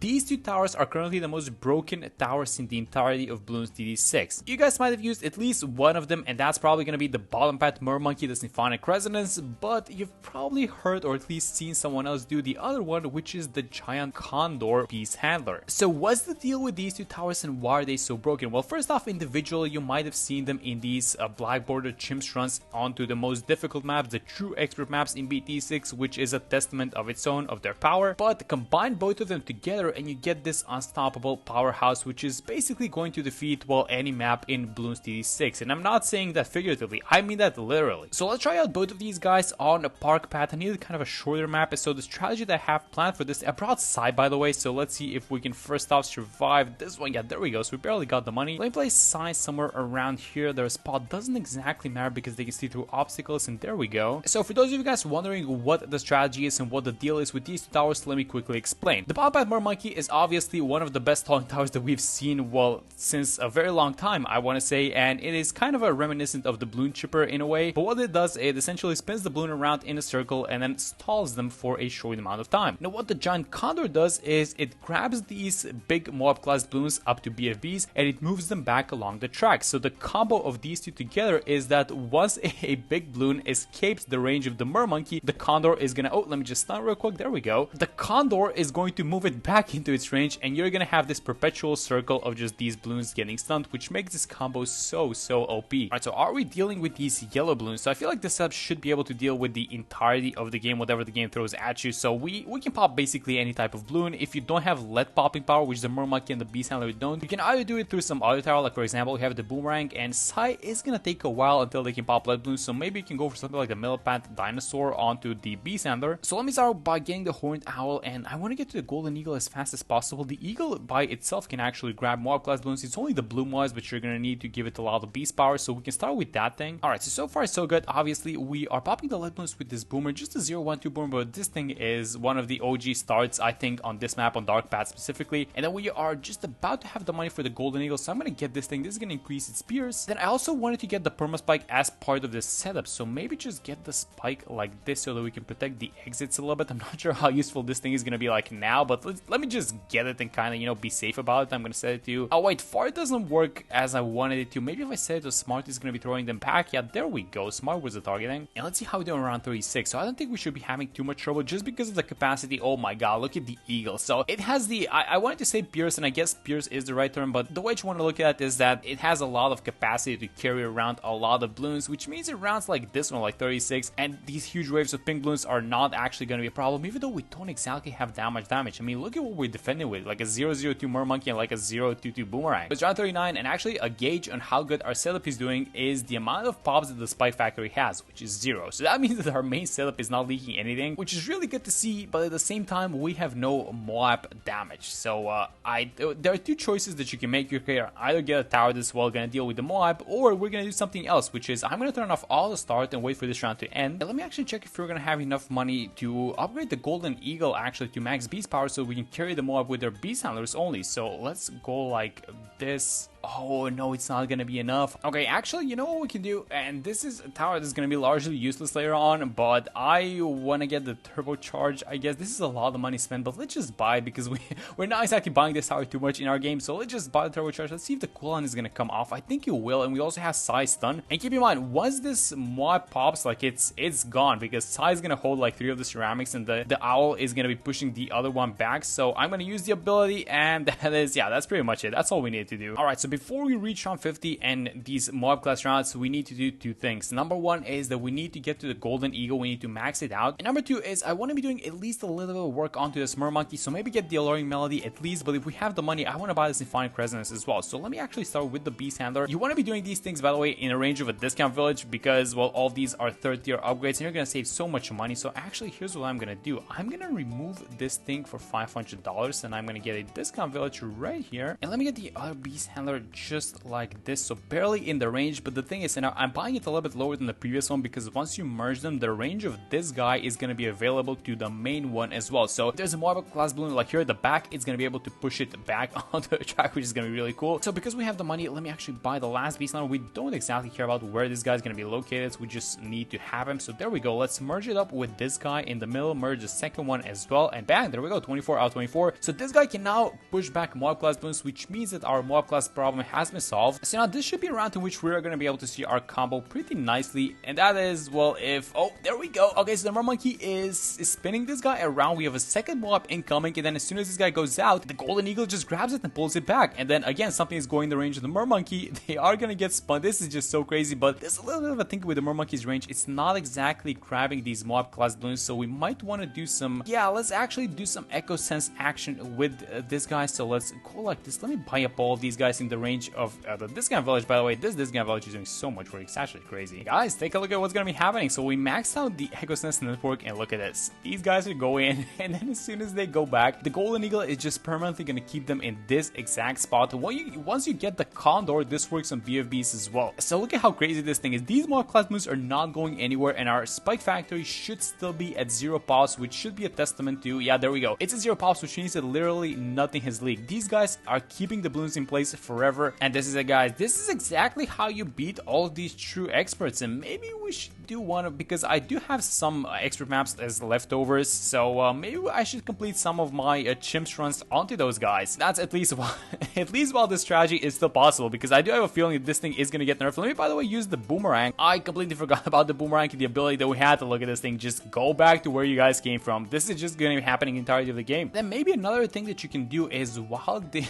These two towers are currently the most broken towers in the entirety of Bloons TD 6. You guys might have used at least one of them, and that's probably going to be the bottom path Mermonkey, the Symphonic Resonance, but you've probably heard or at least seen someone else do the other one, which is the Giant Condor Beast Handler. So what's the deal with these two towers and why are they so broken? Well, first off, individually, you might have seen them in these black border chimps runs onto the most difficult maps, the true expert maps in BT6, which is a testament of its own of their power. But combine both of them together and you get this unstoppable powerhouse, which is basically going to defeat, well, any map in Bloons TD 6. And I'm not saying that figuratively, I mean that literally. So let's try out both of these guys on a park path. I needed kind of a shorter map, so the strategy that I have planned for this, I brought Psy, by the way, so let's see if we can first off survive this one. Yeah, there we go. So we barely got the money. Let me place Psy somewhere around here. Their spot doesn't exactly matter because they can see through obstacles, and there we go. So for those of you guys wondering what the strategy is and what the deal is with these two towers, let me quickly explain. The bottom path Mermonkey is obviously one of the best stalling towers that we've seen, well, since a very long time, I want to say, and it is kind of a reminiscent of the balloon chipper in a way. But what it does, it essentially spins the balloon around in a circle and then stalls them for a short amount of time. Now what the Giant Condor does is it grabs these big Moab class balloons up to BFBs and it moves them back along the track. So the combo of these two together is that once a big balloon escapes the range of the Mermonkey, the Condor is gonna, oh, let me just stun real quick, there we go. The Condor is going to move it back into its range and you're gonna have this perpetual circle of just these balloons getting stunned, which makes this combo so OP. Alright, so are we dealing with these yellow balloons? So I feel like this setup should be able to deal with the entirety of the game, whatever the game throws at you. So we can pop basically any type of balloon. If you don't have lead popping power, which the Mermonkey and the Beast Handler don't, you can either do it through some other tower, like for example, we have the Boomerang, and Psy is gonna take a while until they can pop lead balloons, so maybe you can go for something like the Millipede Dinosaur onto the Beast Handler. So let me start by getting the Horned Owl, and I want to get to the Golden Eagle as fast as possible. The Eagle by itself can actually grab more class balloons. It's only the blue ones, but you're gonna need to give it a lot of beast power, so we can start with that thing. Alright, so far so good. Obviously, we are popping the lead balloons with this Boomer, just a 0-1-2 Boomer, but this thing is one of the OG starts, I think, on this map, on Dark Path specifically. And then we are just about to have the money for the Golden Eagle, so I'm gonna get this thing. This is gonna increase its spears. Then I also wanted to get the Perma Spike as part of this setup, so maybe just get the spike like this so that we can protect the exits a little bit. I'm not sure how useful this thing is gonna be like now, but let me just get it and kind of, you know, be safe about it. I'm gonna set it to, oh wait, Fart doesn't work as I wanted it to. Maybe if I set it to Smart, it's gonna be throwing them back. Yeah, there we go. Smart was the targeting. And let's see how we do around 36. So I don't think we should be having too much trouble just because of the capacity. Oh my god, look at the Eagle. So it has the, I wanted to say Pierce, and I guess Pierce is the right term, but the way you want to look at it is that it has a lot of capacity to carry around a lot of balloons, which means it rounds like this one, like 36, and these huge waves of pink balloons are not actually going to be a problem, even though we don't exactly have that much damage. I mean, look at what we're defending with, like a 0-0-2 Mermonkey and like a 0-2-2 Boomerang. But it's around 39, and actually a gauge on how good our setup is doing is the amount of pops that the Spike Factory has, which is 0. So that means that our main setup is not leaking anything, which is really good to see, but at the same time, we have no Moab damage. So there are two choices that you can make. You can either get a tower that's well gonna deal with the Moab, or we're gonna do something else, which is I'm gonna turn off all the start and wait for this round to end. And let me actually check if we're gonna have enough money to upgrade the Golden Eagle actually to max beast power so we can carry the Moab with their beast handlers only. So let's go like this. Oh no, it's not gonna be enough. Okay, actually, you know what we can do? And this is a tower that's gonna be largely useless later on, but I wanna get the turbocharge. I guess this is a lot of money spent, but let's just buy it because we're not exactly buying this tower too much in our game. So let's just buy the turbocharge. Let's see if the cooldown is gonna come off. I think it will, and we also have Psy stun. And keep in mind, once this Moab pops, like it's gone because Psy is gonna hold like 3 of the ceramics, and the owl is gonna be pushing the other one back. So I'm gonna use the ability, and that is, yeah, that's pretty much it. That's all we need to do. All right, so before we reach round 50 and these Moab class rounds, we need to do two things. Number one is that we need to get to the Golden Eagle. We need to max it out. And number two is I want to be doing at least a little bit of work onto this Mermonkey, so maybe get the Alluring Melody at least. But if we have the money, I want to buy the Symphonic Resonance as well. So let me actually start with the Beast Handler. You want to be doing these things, by the way, in a range of a discount village because, well, all of these are third tier upgrades and you're going to save so much money. So actually, here's what I'm going to do. I'm going to remove this thing for $500 and I'm going to get a discount village right here. And let me get the other Beast Handler just like this, so barely in the range. But the thing is, I'm buying it a little bit lower than the previous one because once you merge them, the range of this guy is going to be available to the main one as well. So if there's a Moab class balloon like here at the back, it's going to be able to push it back onto the track, which is going to be really cool. So because we have the money, let me actually buy the last beast. Now we don't exactly care about where this guy's going to be located, so we just need to have him. So there we go. Let's merge it up with this guy in the middle, merge the second one as well, and bang, there we go, 24 out of 24. So this guy can now push back Moab class balloons, which means that our Moab class problem has been solved. So now this should be a round in which we're going to be able to see our combo pretty nicely, and that is, well, if, oh, there we go. Okay, so the Mermonkey is spinning this guy around. We have a second Moab incoming, and then as soon as this guy goes out, the Golden Eagle just grabs it and pulls it back. And then again, something is going the range of the Mermonkey. They are going to get spun. This is just so crazy, but there's a little bit of a thing with the Mermonkey's range. It's not exactly grabbing these Moab class balloons, so we might want to do some, yeah, let's actually do some Echo Sense action with this guy. So let's go like this. Let me buy up all of these guys in the range of the Discount Village. By the way, this Discount Village is doing so much work. It's actually crazy. Guys, take a look at what's going to be happening. So we maxed out the Echo Sense network, and look at this. These guys are going, and then as soon as they go back, the Golden Eagle is just permanently going to keep them in this exact spot. Once you get the Condor, this works on BFBs as well. So look at how crazy this thing is. These Moab class moves are not going anywhere, and our Spike Factory should still be at 0 pops, which should be a testament to, yeah, there we go. It's at 0 pops, which means that literally nothing has leaked. These guys are keeping the balloons in place forever, and this is it, guys. This is exactly how you beat all of these true experts, and maybe we should do one of, because I do have some expert maps as leftovers, so maybe I should complete some of my chimps runs onto those guys. That's at least while this strategy is still possible, because I do have a feeling that this thing is going to get nerfed. Let me, by the way, use the boomerang. I completely forgot about the boomerang and the ability that we had to look at this thing. Just go back to where you guys came from. This is just going to be happening entirely of the game. Then maybe another thing that you can do is, while the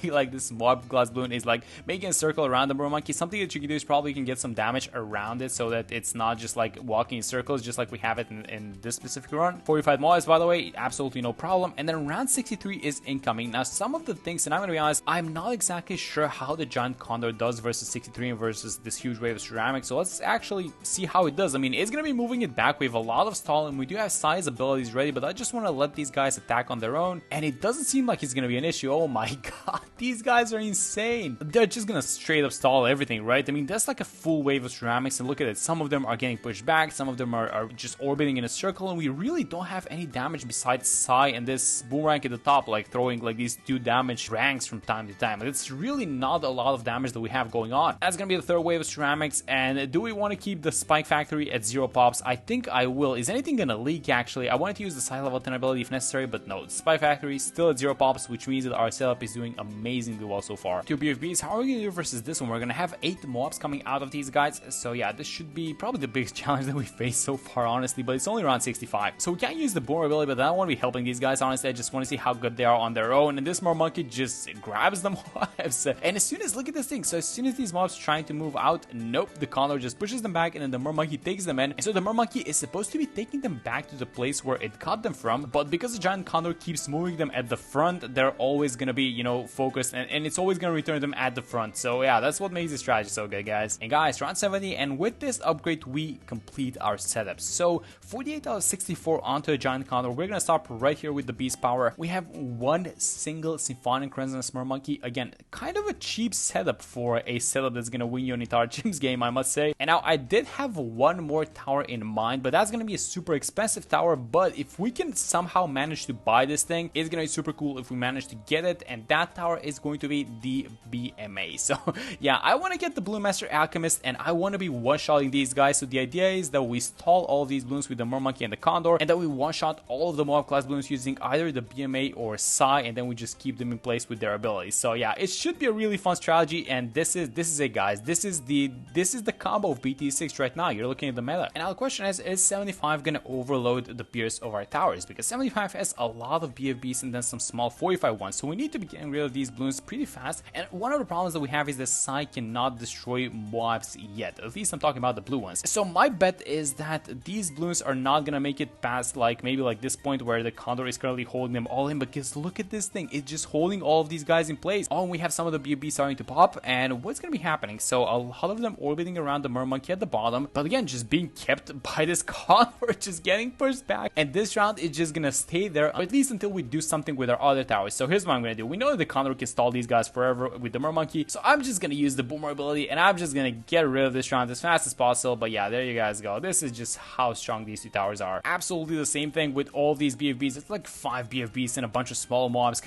like this Moab glass balloon is like making a circle around the Mermonkey, something that you can do is probably you can get some damage around it so that it's not just like walking in circles, just like we have it in this specific run. 45 Moabs, by the way, absolutely no problem. And then round 63 is incoming. Now, some of the things, and I'm going to be honest, I'm not exactly sure how the Giant Condor does versus 63 and versus this huge wave of ceramics. So let's actually see how it does. I mean, it's going to be moving it back. We have a lot of stall, and we do have size abilities ready, but I just want to let these guys attack on their own, and it doesn't seem like it's going to be an issue. Oh my god, these guys are insane. They're just going to straight up stall everything, right? I mean, that's like a full wave of ceramics, and look at it. Some of them are getting pushed back, some of them are just orbiting in a circle, and we really don't have any damage besides Psy and this boomerang at the top, like throwing like these 2 damage ranks from time to time. Like, it's really not a lot of damage that we have going on. That's going to be the third wave of ceramics, and do we want to keep the Spike Factory at 0 pops? I think I will. Is anything going to leak, actually? I wanted to use the Psy level 10 ability if necessary, but no. The Spike Factory still at 0 pops, which means that our setup is doing amazingly well so far. 2 BFBs, how are we going to do versus this one? We're going to have 8 mobs coming out of these guys, so yeah, this should be probably the biggest challenge that we faced so far, honestly, but it's only around 65. So we can't use the boomer ability, but I don't want to be helping these guys, honestly. I just want to see how good they are on their own, and this Mermonkey just grabs the mobs. And as soon as, look at this thing, so as soon as these mobs trying to move out, nope, the Condor just pushes them back, and then the Mermonkey takes them in. And so the Mermonkey is supposed to be taking them back to the place where it got them from, but because the Giant Condor keeps moving them at the front, they're always going to be, you know, focused, and it's always going to return them at the front. So yeah, that's what makes this strategy so good, guys. And guys, round 70, and with this upgrade, we complete our setup. So 48 out of 64 onto a Giant Condor. We're going to stop right here with the Beast Power. We have one single Symphonic Resonance Mermonkey. Again, kind of a cheap setup for a setup that's going to win you an entire Chimps game, I must say. And now I did have one more tower in mind, but that's going to be a super expensive tower. But if we can somehow manage to buy this thing, it's going to be super cool if we manage to get it. And that tower is going to be the BMA. So yeah, I want to get the Blue Master Alchemist, and I want to be one-shotting these guys. So the idea is that we stall all of these balloons with the Mermonkey and the Condor, and that we one-shot all of the Moab class balloons using either the BMA or Psy, and then we just keep them in place with their abilities. So yeah, it should be a really fun strategy, and this is it, guys. This is the combo of BT6 right now. You're looking at the meta. And now the question is 75 gonna overload the pierce of our towers? Because 75 has a lot of BFBs and then some small 45 ones, so we need to be getting rid of these balloons pretty fast. And one of the problems that we have is that Psy cannot destroy mobs yet. At least I'm talking about the blue ones. So my bet is that these Bloons are not gonna make it past like maybe like this point where the Condor is currently holding them all in, because look at this thing, it's just holding all of these guys in place. Oh, and we have some of the BFBs starting to pop, and what's gonna be happening? So a lot of them orbiting around the Mermonkey at the bottom, but again, just being kept by this Condor, just getting pushed back, and this round is just gonna stay there, or at least until we do something with our other towers. So here's what I'm gonna do. We know that the Condor can stall these guys forever with the Mermonkey, so I'm just gonna use the Boomer ability, and I'm just gonna get rid of this round as fast as possible. But yeah, there you guys go. This is just how strong these two towers are. Absolutely the same thing with all these BFBs. It's like 5 BFBs and a bunch of small mobs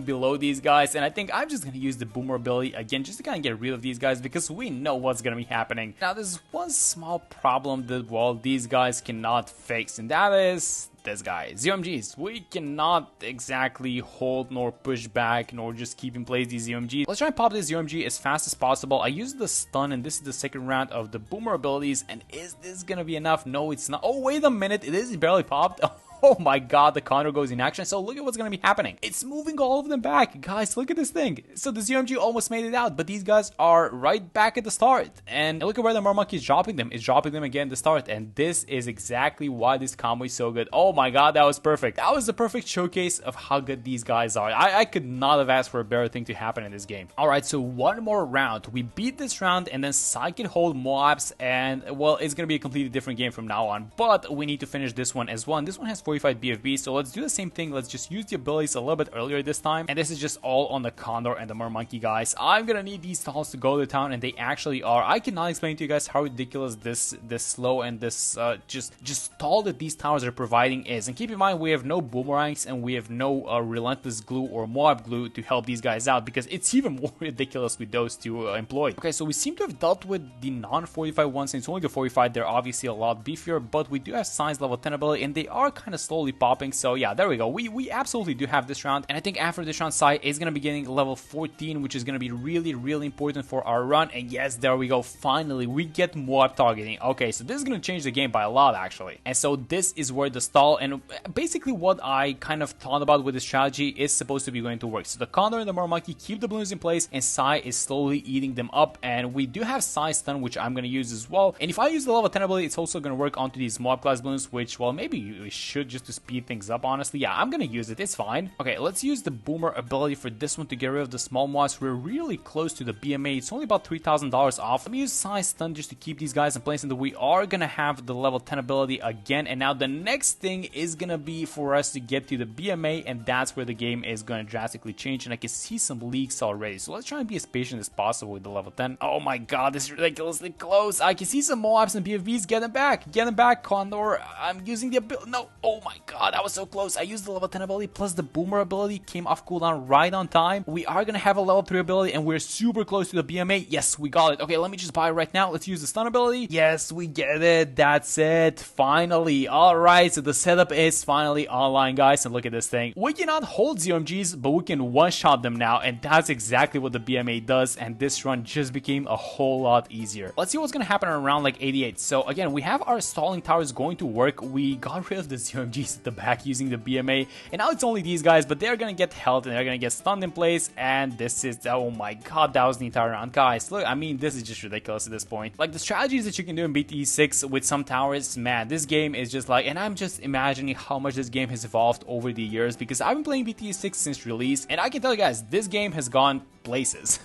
below these guys, and I think I'm just gonna use the Boomer ability again just to kind of get rid of these guys, because we know what's gonna be happening. Now there's one small problem that, well, these guys cannot fix, and that is this guy, ZOMGs. We cannot exactly hold nor push back nor just keep in place these ZOMGs. Let's try and pop this ZOMG as fast as possible. I used the stun, and this is the second round of the Boomer abilities, and is this gonna be enough? No, it's not. Oh, wait a minute, it is barely popped. Oh my god, the Condor goes in action. So look at what's going to be happening. It's moving all of them back. Guys, look at this thing. So the ZMG almost made it out, but these guys are right back at the start. And look at where the Mermonkey is dropping them. It's dropping them again at the start. And this is exactly why this combo is so good. Oh my god, that was perfect. That was the perfect showcase of how good these guys are. I could not have asked for a better thing to happen in this game. Alright, so one more round. We beat this round, and then Sai can hold Moabs, and well, it's going to be a completely different game from now on. But we need to finish this one as well. And this one has 45 BFB, so let's do the same thing. Let's just use the abilities a little bit earlier this time, and this is just all on the Condor and the Mermonkey, guys. I'm gonna need these stalls to go to town, and they actually are. I cannot explain to you guys how ridiculous this slow and this just stall that these towers are providing is. And keep in mind, we have no boomerangs, and we have no relentless glue or Moab glue to help these guys out, because it's even more ridiculous with those two employed. Okay, so we seem to have dealt with the non-45 ones, and it's only the 45. They're obviously a lot beefier, but we do have Science level 10 ability, and they are kind of slowly popping. So yeah, there we go. We absolutely do have this round, and I think after this round, Sai is going to be getting level 14, which is going to be really important for our run. And yes, there we go. Finally, we get Moab targeting. Okay, so this is going to change the game by a lot, actually. And so this is where the stall, and basically what I kind of thought about with this strategy is supposed to be going to work. So the Condor and the Mermonkey keep the balloons in place, and Sai is slowly eating them up. And we do have Sai stun, which I'm going to use as well. And if I use the level 10 ability, it's also going to work onto these Moab class balloons, which, well, maybe we should just to speed things up, honestly. Yeah, I'm gonna use it, it's fine. Okay, let's use the Boomer ability for this one to get rid of the small mobs. We're really close to the BMA. It's only about $3,000 off. Let me use Size Stun just to keep these guys in place, and we are gonna have the level 10 ability again. And now the next thing is gonna be for us to get to the BMA, and that's where the game is gonna drastically change. And I can see some leaks already, so let's try and be as patient as possible with the level 10. Oh my god, this is ridiculously close. I can see some Moabs and BFBs. Get them back, Condor. I'm using the ability. No, oh my god, that was so close. I used the level 10 ability plus the Boomer ability, came off cooldown right on time. We are gonna have a level 3 ability, and we're super close to the BMA. Yes, we got it. Okay, let me just buy it right now. Let's use the stun ability. Yes, we get it. That's it. Finally. Alright, so the setup is finally online, guys, and look at this thing. We cannot hold ZMGs, but we can one-shot them now, and that's exactly what the BMA does, and this run just became a whole lot easier. Let's see what's gonna happen around like 88. So again, we have our stalling towers going to work. We got rid of the ZMGs at the back using the BMA, and now it's only these guys, but they're gonna get held and they're gonna get stunned in place. And this is, oh my god, that was the entire round, guys. Look, I mean, this is just ridiculous at this point. Like the strategies that you can do in BTE 6 with some towers, man, this game is just like, and I'm just imagining how much this game has evolved over the years, because I've been playing BTE 6 since release, and I can tell you guys, this game has gone places.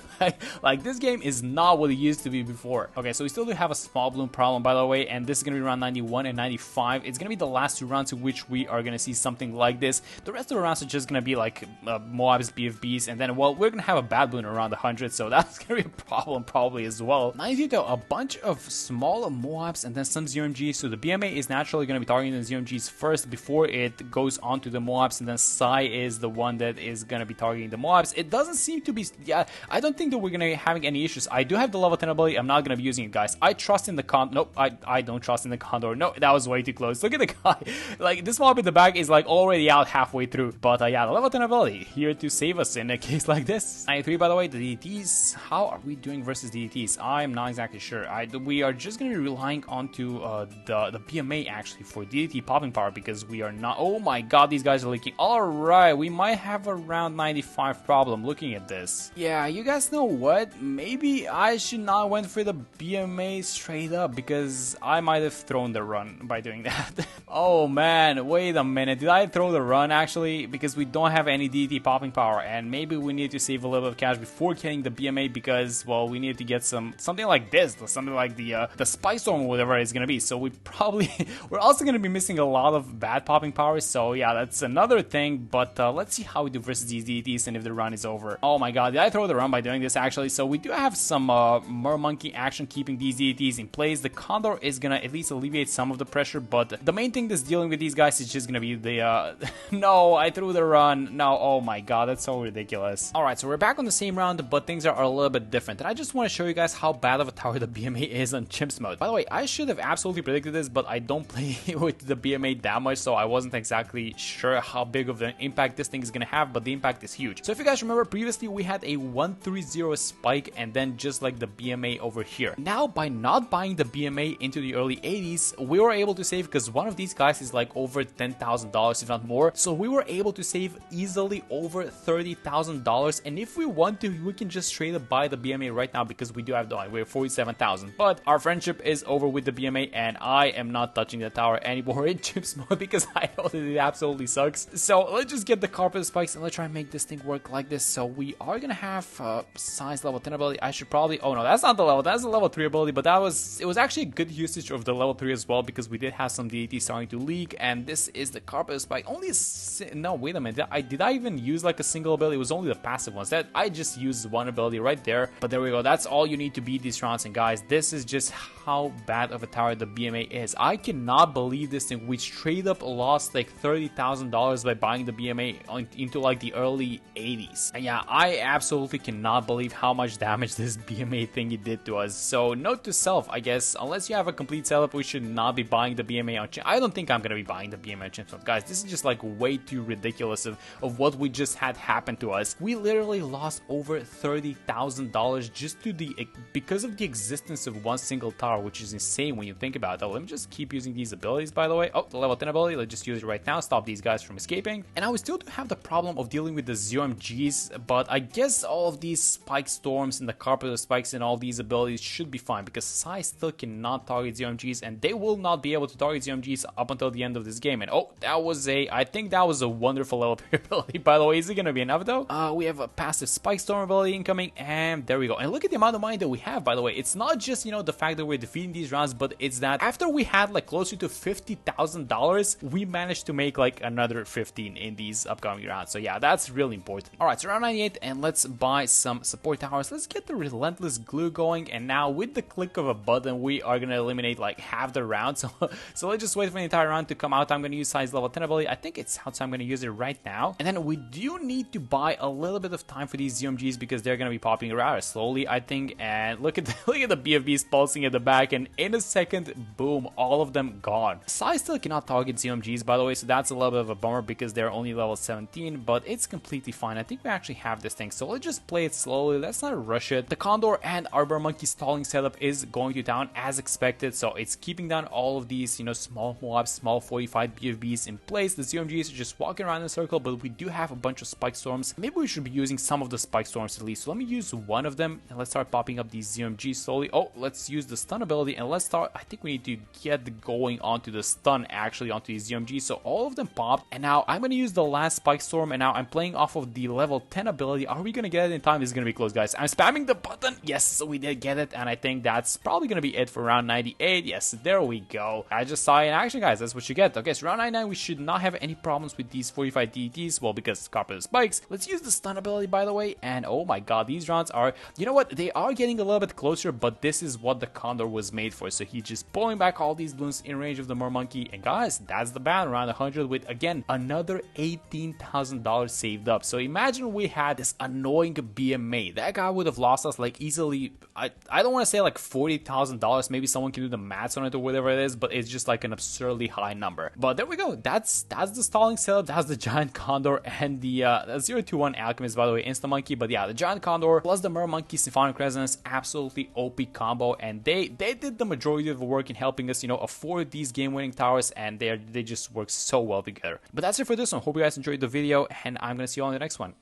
Like this game is not what it used to be before. Okay, so we still do have a small balloon problem, by the way, and this is gonna be around 91 and 95. It's gonna be the last two rounds in which we are gonna see something like this. The rest of the rounds are just gonna be like Moabs, BFBs, and then, well, we're gonna have a bad balloon around 100, so that's gonna be a problem probably as well. 90 though, a bunch of small Moabs and then some ZMGs, so the BMA is naturally gonna be targeting the ZMGs first before it goes on to the Moabs, and then Sai is the one that is gonna be targeting the Moabs. It doesn't seem to be, yeah, I don't think that we're gonna be having any issues. I do have the level 10 ability. I'm not gonna be using it, guys. I trust in the nope, I don't trust in the Condor. No, that was way too close. Look at the guy. Like this mob in the back is like already out halfway through. But yeah, the level 10 ability here to save us in a case like this. 93, by the way. The DDTs, how are we doing versus DDTs? I'm not exactly sure. We are just gonna be relying onto the BMA actually for DDT popping power, because we are not. Oh my god, these guys are leaking. All right, we might have a round 95 problem looking at this. Yeah, you guys know know what? Maybe I should not went for the BMA straight up because I might have thrown the run by doing that. Oh man, wait a minute. Did I throw the run actually? Because we don't have any DT popping power and maybe we need to save a little bit of cash before getting the BMA because, well, we need to get something like this, something like the Spike Storm or whatever it's gonna be. So we're also gonna be missing a lot of bad popping powers. So yeah, that's another thing. But let's see how we do versus these DTs and if the run is over. Oh my god, did I throw the run by doing this actually? So we do have some Mermonkey action keeping these DTs in place. The Condor is gonna at least alleviate some of the pressure, but the main thing that's dealing with these guys is just gonna be the no, I threw the run. No, oh my god, that's so ridiculous. Alright, so we're back on the same round, but things are a little bit different. And I just want to show you guys how bad of a tower the BMA is on Chimps mode. By the way, I should have absolutely predicted this, but I don't play with the BMA that much, so I wasn't exactly sure how big of an impact this thing is gonna have, but the impact is huge. So if you guys remember, previously we had a 130 spike and then just like the BMA over here. Now, by not buying the BMA into the early 80s, we were able to save because one of these guys is like over $10,000, if not more. So we were able to save easily over $30,000. And if we want to, we can just straight up buy the BMA right now because we do have the line. We're 47,000. But our friendship is over with the BMA and I am not touching the tower anymore in Chips mode because I know that it absolutely sucks. So let's just get the carpet spikes and let's try and make this thing work like this. So we are gonna have size level 10 ability. I should probably, oh no, that's not the level, that's the level 3 ability, but it was actually a good usage of the level 3 as well because we did have some DT starting to leak, and this is the carpet spike. No, wait a minute, did I even use like a single ability? It was only the passive ones. That I just used one ability right there, but there we go. That's all you need to beat these rounds, and guys, this is just how bad of a tower the BMA is. I cannot believe this thing. We straight up lost like $30,000 by buying the BMA into like the early 80s. And yeah, I absolutely cannot believe how much damage this BMA thingy did to us. So note to self, I guess, unless you have a complete setup, we should not be buying the BMA on Chimps. I don't think I'm gonna be buying the BMA on Chimps. Guys, this is just like way too ridiculous of what we just had happen to us. We literally lost over $30,000 just because of the existence of one single tower, which is insane when you think about it. Let me just keep using these abilities, by the way. Oh, the level 10 ability, let's just use it right now, stop these guys from escaping. And now we still do have the problem of dealing with the ZOMGs, but I guess all of these spike storms and the carpet of spikes and all these abilities should be fine because Sai still cannot target ZOMGs and they will not be able to target ZOMGs up until the end of this game. And oh, I think that was a wonderful level 3 ability, by the way. Is it gonna be enough though? We have a passive spike storm ability incoming, and there we go. And look at the amount of money that we have, by the way. It's not just, you know, the fact that we're defeating these rounds, but it's that after we had like closer to $50,000, we managed to make like another 15 in these upcoming rounds. So yeah, that's really important. All right, so round 98, and let's buy some support towers. Let's get the relentless glue going, and now with the click of a button, we are gonna eliminate like half the round. So let's just wait for the entire round to come out. I'm gonna use size level 10 ability. I think it's out, so I'm gonna use it right now. And then we do need to buy a little bit of time for these ZOMGs because they're gonna be popping around slowly, I think. And look at the BFBs pulsing at the back, and in a second, boom, all of them gone. Sai still cannot target ZOMGs, by the way, so that's a little bit of a bummer because they're only level 17, but it's completely fine. I think we actually have this thing, so let's just play it slowly. Let's not rush it. The Condor and our Mermonkey stalling setup is going to down as expected, so it's keeping down all of these, you know, small mobs, small 45 BFBs in place. The ZOMGs are just walking around in a circle, but we do have a bunch of spike storms. Maybe we should be using some of the spike storms at least. So let me use one of them and let's start popping up these ZOMGs slowly. Oh, let's use the stun ability and let's start. I think we need to get going onto the stun actually onto these ZOMGs. So all of them popped, and now I'm going to use the last spike storm, and now I'm playing off of the level 10 ability. Are we going to get it in time? This is going to be close, guys. I'm spamming the button. Yes, so we did get it, and I think that's probably going to be it for round 98. Yes, there we go. I just saw it in action, guys. That's what you get. Okay, so round 99, we should not have any problems with these 45 DTs. Well, because carpet spikes. Let's use the stun ability, by the way, and oh my god, these rounds are, you know what, they are getting a little bit closer, but this is what the Condor was made for. So he's just pulling back all these balloons in range of the Mermonkey, and guys, that's the ban around 100 with, again, another $18,000 saved up. So imagine we had this annoying BMA. That guy would have lost us like easily, I don't want to say like $40,000. Maybe someone can do the maths on it or whatever it is, but it's just like an absurdly high number. But there we go. That's the stalling setup. That's the Giant Condor and the 021 Alchemist, by the way, Insta Monkey. But yeah, the Giant Condor plus the Mermonkey Symphonic Resonance, absolutely OP combo, and they did the majority of the work in helping us, you know, afford these game-winning towers, and they just work so well together. But that's it for this one. Hope you guys enjoyed the video, and I'm gonna see you on the next one.